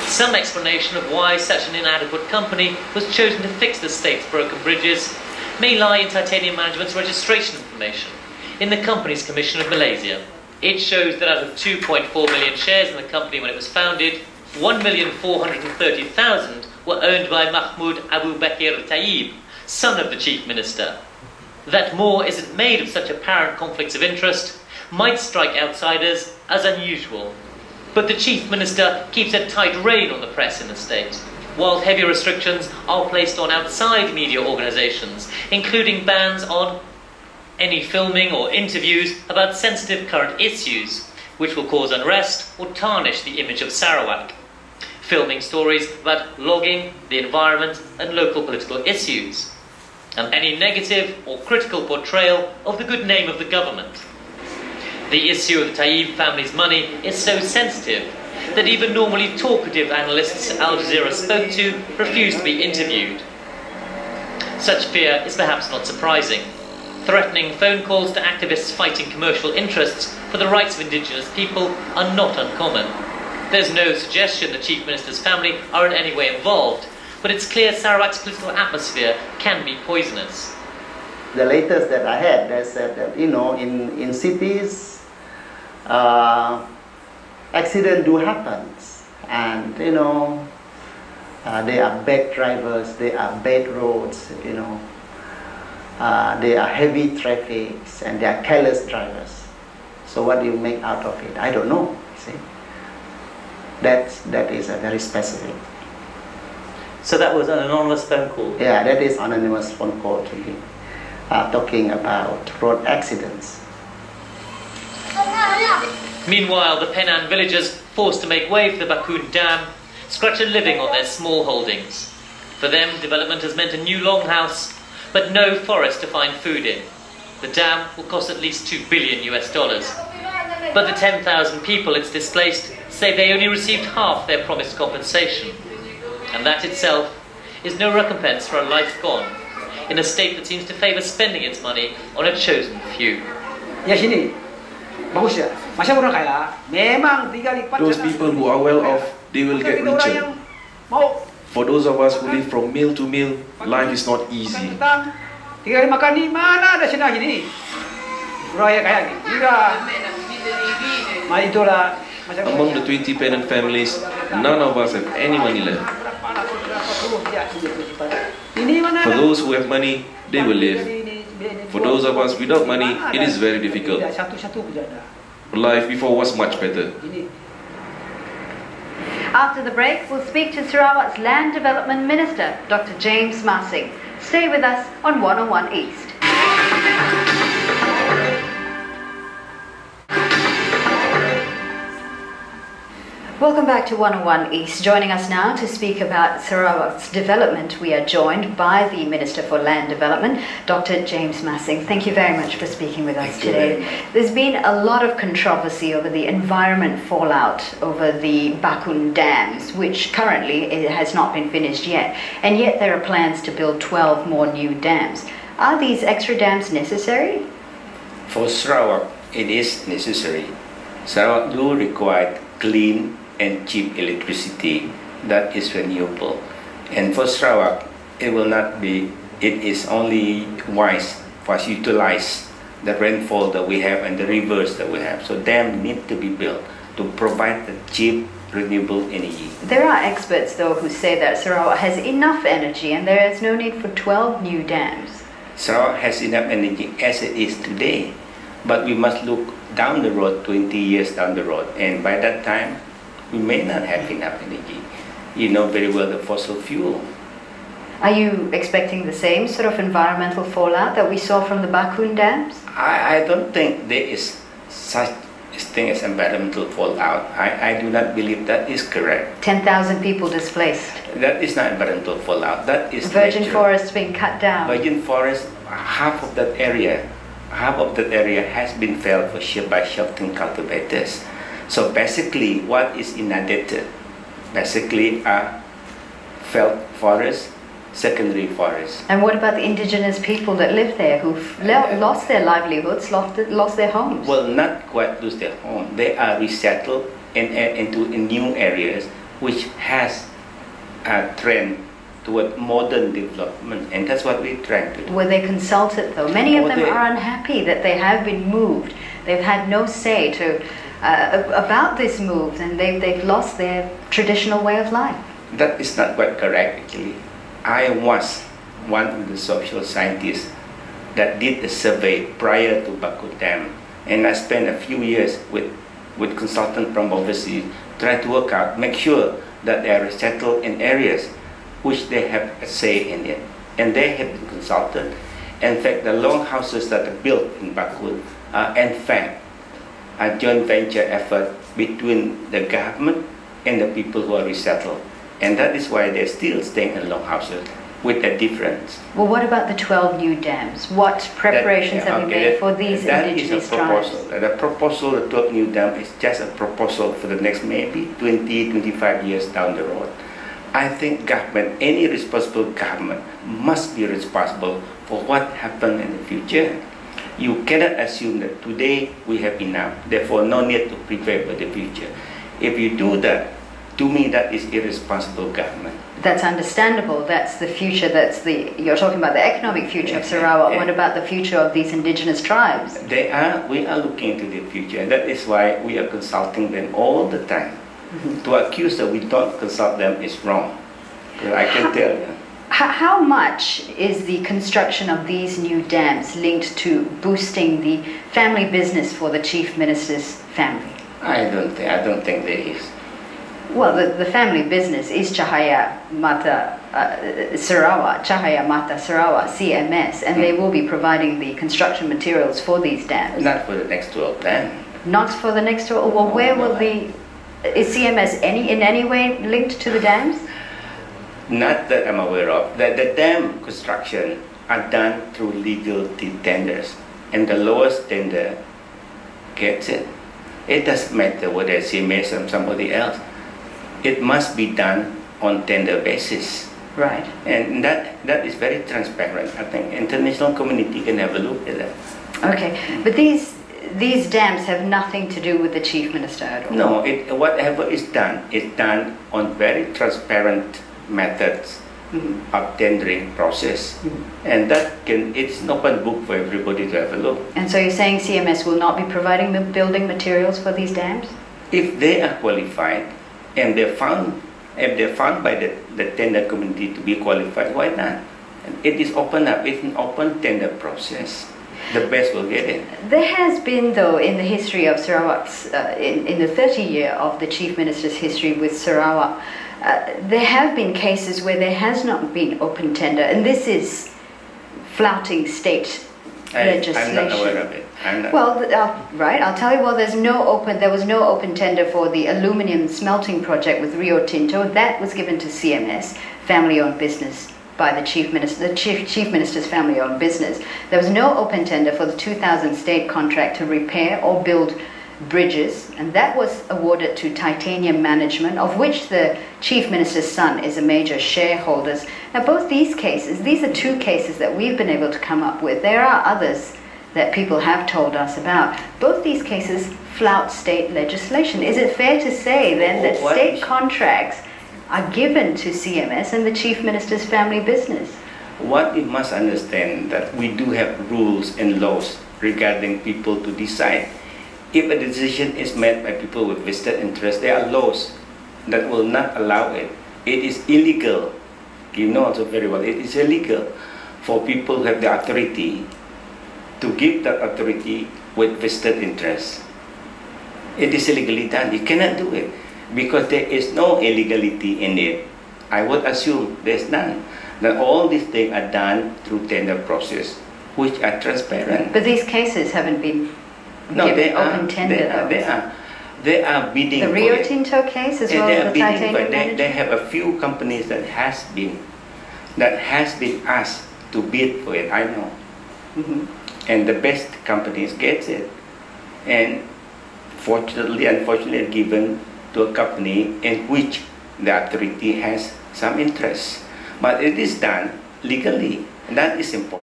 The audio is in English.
Some explanation of why such an inadequate company was chosen to fix the state's broken bridges may lie in Titanium Management's registration information in the company's Commission of Malaysia. It shows that out of 2.4 million shares in the company when it was founded, 1,430,000 were owned by Mahmoud Abu Bakr Tayyib, son of the Chief Minister. That more isn't made of such apparent conflicts of interest might strike outsiders as unusual. But the Chief Minister keeps a tight rein on the press in the state, while heavy restrictions are placed on outside media organisations, including bans on any filming or interviews about sensitive current issues, which will cause unrest or tarnish the image of Sarawak. Filming stories about logging, the environment and local political issues, and any negative or critical portrayal of the good name of the government. The issue of the Tayyib family's money is so sensitive that even normally talkative analysts Aljazeera spoke to refused to be interviewed. Such fear is perhaps not surprising. Threatening phone calls to activists fighting commercial interests for the rights of indigenous people are not uncommon. There's no suggestion the Chief Minister's family are in any way involved, but it's clear Sarawak's political atmosphere can be poisonous. The latest that I had, they said that, in cities, accidents do happen. And, they are bad drivers, they are bad roads, they are heavy traffic, and they are careless drivers. So what do you make out of it? I don't know, see. That is a very specific. So that was an anonymous phone call? Yeah, that is an anonymous phone call to him, talking about road accidents. Meanwhile, the Penang villagers, forced to make way for the Bakun Dam, scratch a living on their small holdings. For them, development has meant a new longhouse, but no forest to find food in. The dam will cost at least $2 billion. But the 10,000 people it's displaced say they only received half their promised compensation. And that itself is no recompense for a life gone, in a state that seems to favour spending its money on a chosen few. Those people who are well off, they will get richer. For those of us who live from meal to meal, life is not easy. Among the 20 Penang families, none of us have any money left. For those who have money, they will live. For those of us without money, it is very difficult. Life before was much better. After the break, we'll speak to Sarawak's Land Development Minister, Dr. James Massing. Stay with us on 101 East. Welcome back to 101 East. Joining us now to speak about Sarawak's development, we are joined by the Minister for Land Development, Dr. James Massing. Thank you very much for speaking with us today. There's been a lot of controversy over the environment fallout over the Bakun dams, which currently it has not been finished yet. And yet there are plans to build 12 more new dams. Are these extra dams necessary? For Sarawak, it is necessary. Sarawak do require clean and cheap electricity that is renewable. And for Sarawak, it is only wise for us to utilize the rainfall that we have and the rivers that we have. So dams need to be built to provide the cheap renewable energy. There are experts though who say that Sarawak has enough energy and there is no need for 12 new dams. Sarawak has enough energy as it is today, but we must look down the road, 20 years down the road, and by that time we may not have enough energy. You know very well the fossil fuel. Are you expecting the same sort of environmental fallout that we saw from the Bakun dams? I don't think there is such a thing as environmental fallout. I do not believe that is correct. 10,000 people displaced. That is not environmental fallout. That is virgin nature. Forests being cut down. Virgin forest, half of that area has been felled by shifting cultivators. So basically, what is inundated basically are felled forests, secondary forests. And what about the indigenous people that live there who've lost their livelihoods, lost their homes? Well, not quite lose their home. They are resettled into new areas which has a trend toward modern development, and that's what we're trying to do. Were they consulted though? Many of them are unhappy that they have been moved. They've had no say to about this move, and they've lost their traditional way of life. That is not quite correct, actually. I was one of the social scientists that did a survey prior to Bakut Dam, and I spent a few years with consultants from overseas trying to work out, make sure that they are settled in areas which they have a say in it. And they have been consulted. In fact, the long houses that are built in Bakut are in fact a joint venture effort between the government and the people who are resettled. And that is why they're still staying in long houses, with a difference. Well, what about the 12 new dams? What preparations have you made for these indigenous tribes? The proposal, the 12 new dams, is just a proposal for the next maybe 20, 25 years down the road. I think government, any responsible government, must be responsible for what happens in the future. You cannot assume that today we have enough, therefore no need to prepare for the future. If you do that, to me that is irresponsible government. That's understandable. That's the future. You're talking about the economic future of Sarawak. What about the future of these indigenous tribes? We are looking into the future, and that is why we are consulting them all the time. To accuse that we don't consult them is wrong. I can tell you. How much is the construction of these new dams linked to boosting the family business for the Chief Minister's family? I don't think there is. Well, the family business is Cahaya Mata Sarawak, CMS, and they will be providing the construction materials for these dams. Not for the next 12 dams. Not for the next 12. Well, where will is CMS in any way linked to the dams? Not that I'm aware of. The dam construction are done through legal tenders, and the lowest tender gets it. It doesn't matter whether it's CMS or somebody else. It must be done on tender basis. Right. And that is very transparent. I think international community can have a look at that. Okay, but these dams have nothing to do with the Chief Minister at all? No, whatever is done on very transparent methods of tendering process. And it's an open book for everybody to have a look. And so you're saying CMS will not be providing the building materials for these dams? If they are qualified, and if they're found by the tender community to be qualified, why not? It is open up. It's an open tender process. The best will get it. There has been, though, in the history of Sarawak's, in the 30 year of the Chief Minister's history with Sarawak, there have been cases where there has not been open tender, and this is flouting state legislation. I'm not aware of it. Right, I'll tell you. Well, there was no open tender for the aluminium smelting project with Rio Tinto. That was given to CMS, family-owned business, by the Chief Minister, the Chief Minister's family-owned business. There was no open tender for the 2000 state contract to repair or build bridges, and that was awarded to Titanium Management, of which the Chief Minister's son is a major shareholder. Now, both these cases, these are two cases that we've been able to come up with. There are others that people have told us about. Both these cases flout state legislation. Is it fair to say then that state contracts are given to CMS and the Chief Minister's family business? What we must understand that we do have rules and laws regarding people to decide. If a decision is made by people with vested interest, there are laws that will not allow it. It is illegal. You know also very well, it is illegal for people who have the authority to give that authority with vested interest. It is illegally done. You cannot do it because there is no illegality in it. I would assume there's none. That all these things are done through tender process, which are transparent. But these cases haven't been given open tender. They are bidding the Rio Tinto case as well as the Titanium Management? They have a few companies that has been asked to bid for it. I know. And the best companies get it, and unfortunately given to a company in which the authority has some interest. But it is done legally, and that is important.